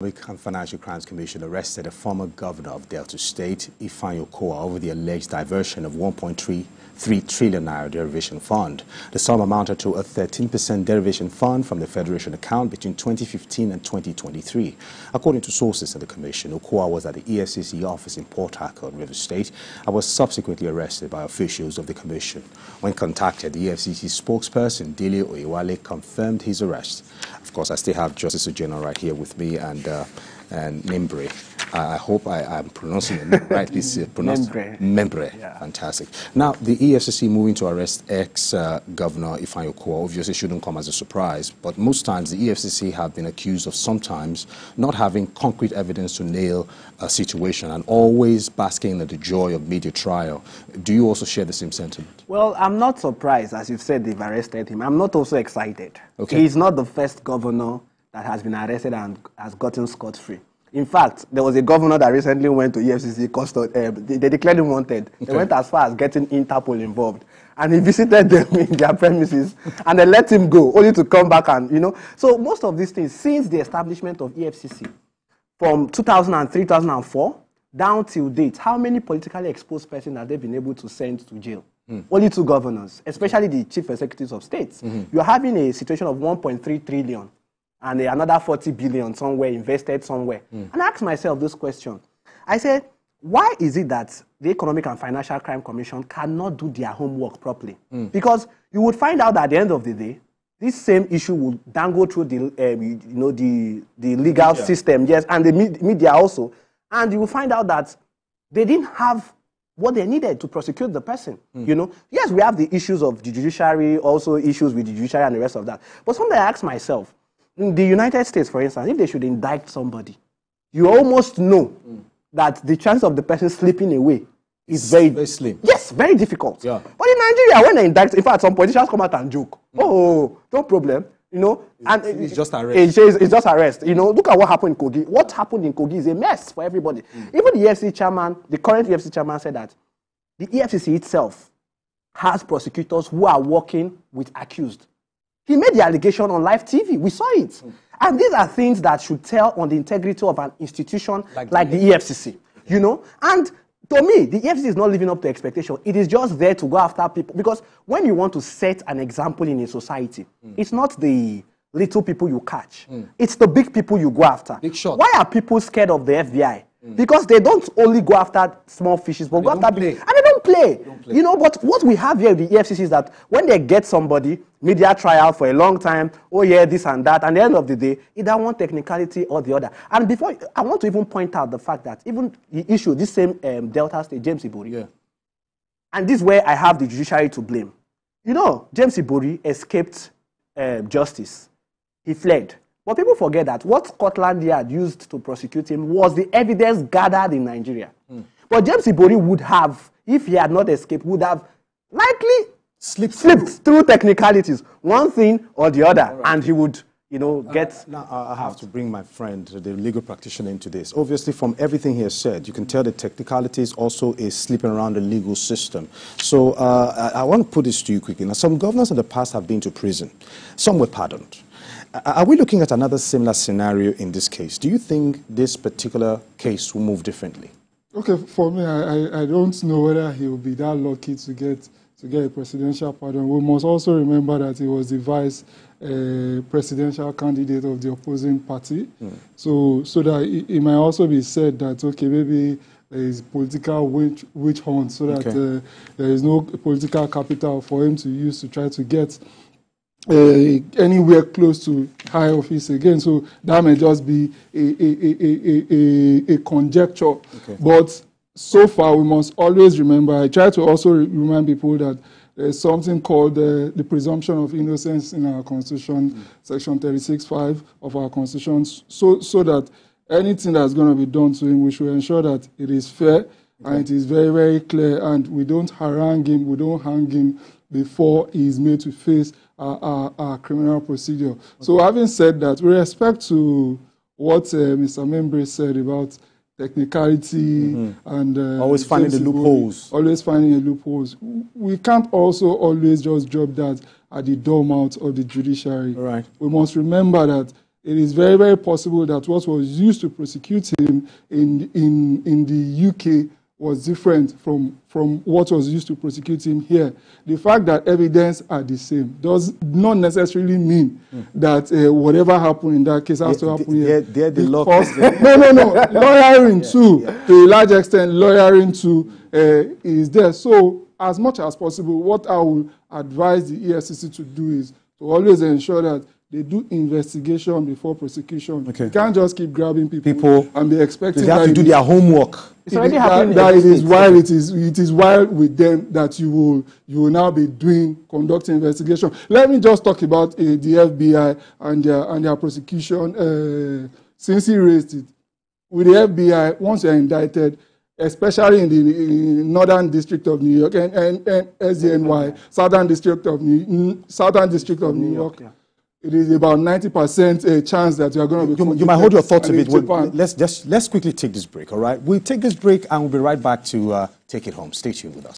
Economic and Financial Crimes Commission arrested a former governor of Delta State, Okowa, over the alleged diversion of 1.33 trillion naira derivation fund. The sum amounted to a 13% derivation fund from the Federation account between 2015 and 2023. According to sources at the commission, Okowa was at the EFCC office in Port Harcourt, Rivers State, and was subsequently arrested by officials of the commission. When contacted, the EFCC spokesperson, Dele Oyewale, confirmed his arrest. Of course, I still have Justice General right here with me and Membre. I hope I'm pronouncing it right. Please pronounce Membre. Yeah. Fantastic. Now, the EFCC moving to arrest ex-Governor Okowa obviously shouldn't come as a surprise, but most times the EFCC have been accused of sometimes not having concrete evidence to nail a situation and always basking in the joy of media trial. Do you also share the same sentiment? Well, I'm not surprised, as you've said, they've arrested him. I'm not also excited. Okay. He's not the first governor that has been arrested and has gotten scot-free. In fact, there was a governor that recently went to EFCC custody. They declared him wanted. Okay. They went as far as getting Interpol involved. And he visited them in their premises and they let him go, only to come back and, you know. So most of these things, since the establishment of EFCC, from 2003, 2004, down till date, how many politically exposed persons have they been able to send to jail? Only 2 governors, especially the chief executives of states. You're having a situation of 1.3 trillion and another 40 billion somewhere invested somewhere. And I asked myself this question. I said, why is it that the Economic and Financial Crime Commission cannot do their homework properly? Because you would find out that at the end of the day, this same issue will then go through the legal system, yes, and the media also. And you will find out that they didn't have what they needed to prosecute the person, you know. Yes, we have the issues of the judiciary, also issues with the judiciary and the rest of that. But something I ask myself, in the United States, for instance, if they should indict somebody, you almost know that the chance of the person slipping away is very slim. Yes, very difficult. Yeah. But in Nigeria, when they indict, in fact, some politicians come out and joke. Oh, no problem. You know, it's just arrest. It's just arrest. You know, look at what happened in Kogi. What happened in Kogi is a mess for everybody. Even the EFCC chairman, the current EFCC chairman, said that the EFCC itself has prosecutors who are working with accused. He made the allegation on live TV. We saw it. And these are things that should tell on the integrity of an institution like the EFCC. You know, and to me, the EFCC is not living up to expectation. It is just there to go after people. Because when you want to set an example in a society, it's not the little people you catch. It's the big people you go after. Big shot. Why are people scared of the FBI? Because they don't only go after small fishes, but go after big. And they don't play. You know, but what we have here with the EFCC is that when they get somebody, media trial for a long time, oh yeah, this and that, and at the end of the day, either one technicality or the other. And before, I want to even point out the fact that even the issue, this same Delta State, James Ibori, and this is where I have the judiciary to blame. You know, James Ibori escaped justice. He fled. But people forget that what Scotland Yard used to prosecute him was the evidence gathered in Nigeria. But James Ibori would have, if he had not escaped, would have likely slipped through technicalities, one thing or the other, and he would, you know, get... Now, I have to bring my friend, the legal practitioner, into this. Obviously, from everything he has said, you can tell the technicalities also is slipping around the legal system. So I want to put this to you quickly. Now, some governors in the past have been to prison. Some were pardoned. Are we looking at another similar scenario in this case? Do you think this particular case will move differently? Okay, for me, I don't know whether he will be that lucky to get a presidential pardon. We must also remember that he was the vice presidential candidate of the opposing party. So that it might also be said that, okay, maybe there is political witch hunt, so that there is no political capital for him to use to try to get anywhere close to high office again. So that may just be a conjecture. But so far, we must always remember, I try to also remind people that there's something called the presumption of innocence in our Constitution, Section 36(5) of our Constitution, so that anything that's going to be done to him, we should ensure that it is fair and it is very, very clear, and we don't harangue him, we don't hang him before he is made to face our criminal procedure. So having said that, with respect to what Mr. Membre said about technicality and... always finding the loopholes. Always finding the loopholes. We can't also always just drop that at the doormat of the judiciary. Right. We must remember that it is very, very possible that what was used to prosecute him in the UK was different from what was used to prosecute him here. The fact that evidence are the same does not necessarily mean that whatever happened in that case has to happen here. They're the law. No. Lawyering too, to a large extent, lawyering too is there. So as much as possible, what I will advise the EFCC to do is to always ensure that they do investigation before prosecution. Okay. You can't just keep grabbing people and be expecting they have to do their homework. It's already happening. It is while with them that you will now be conducting investigation. Let me just talk about the FBI and their prosecution. Since he raised it, with the FBI, once you're indicted, especially in the Northern District of New York and SDNY, Southern District of New York. Yeah. It is about 90% chance that you are going to be. You might hold your thoughts a bit. Let's quickly take this break, all right? We'll take this break and we'll be right back to take it home. Stay tuned with us.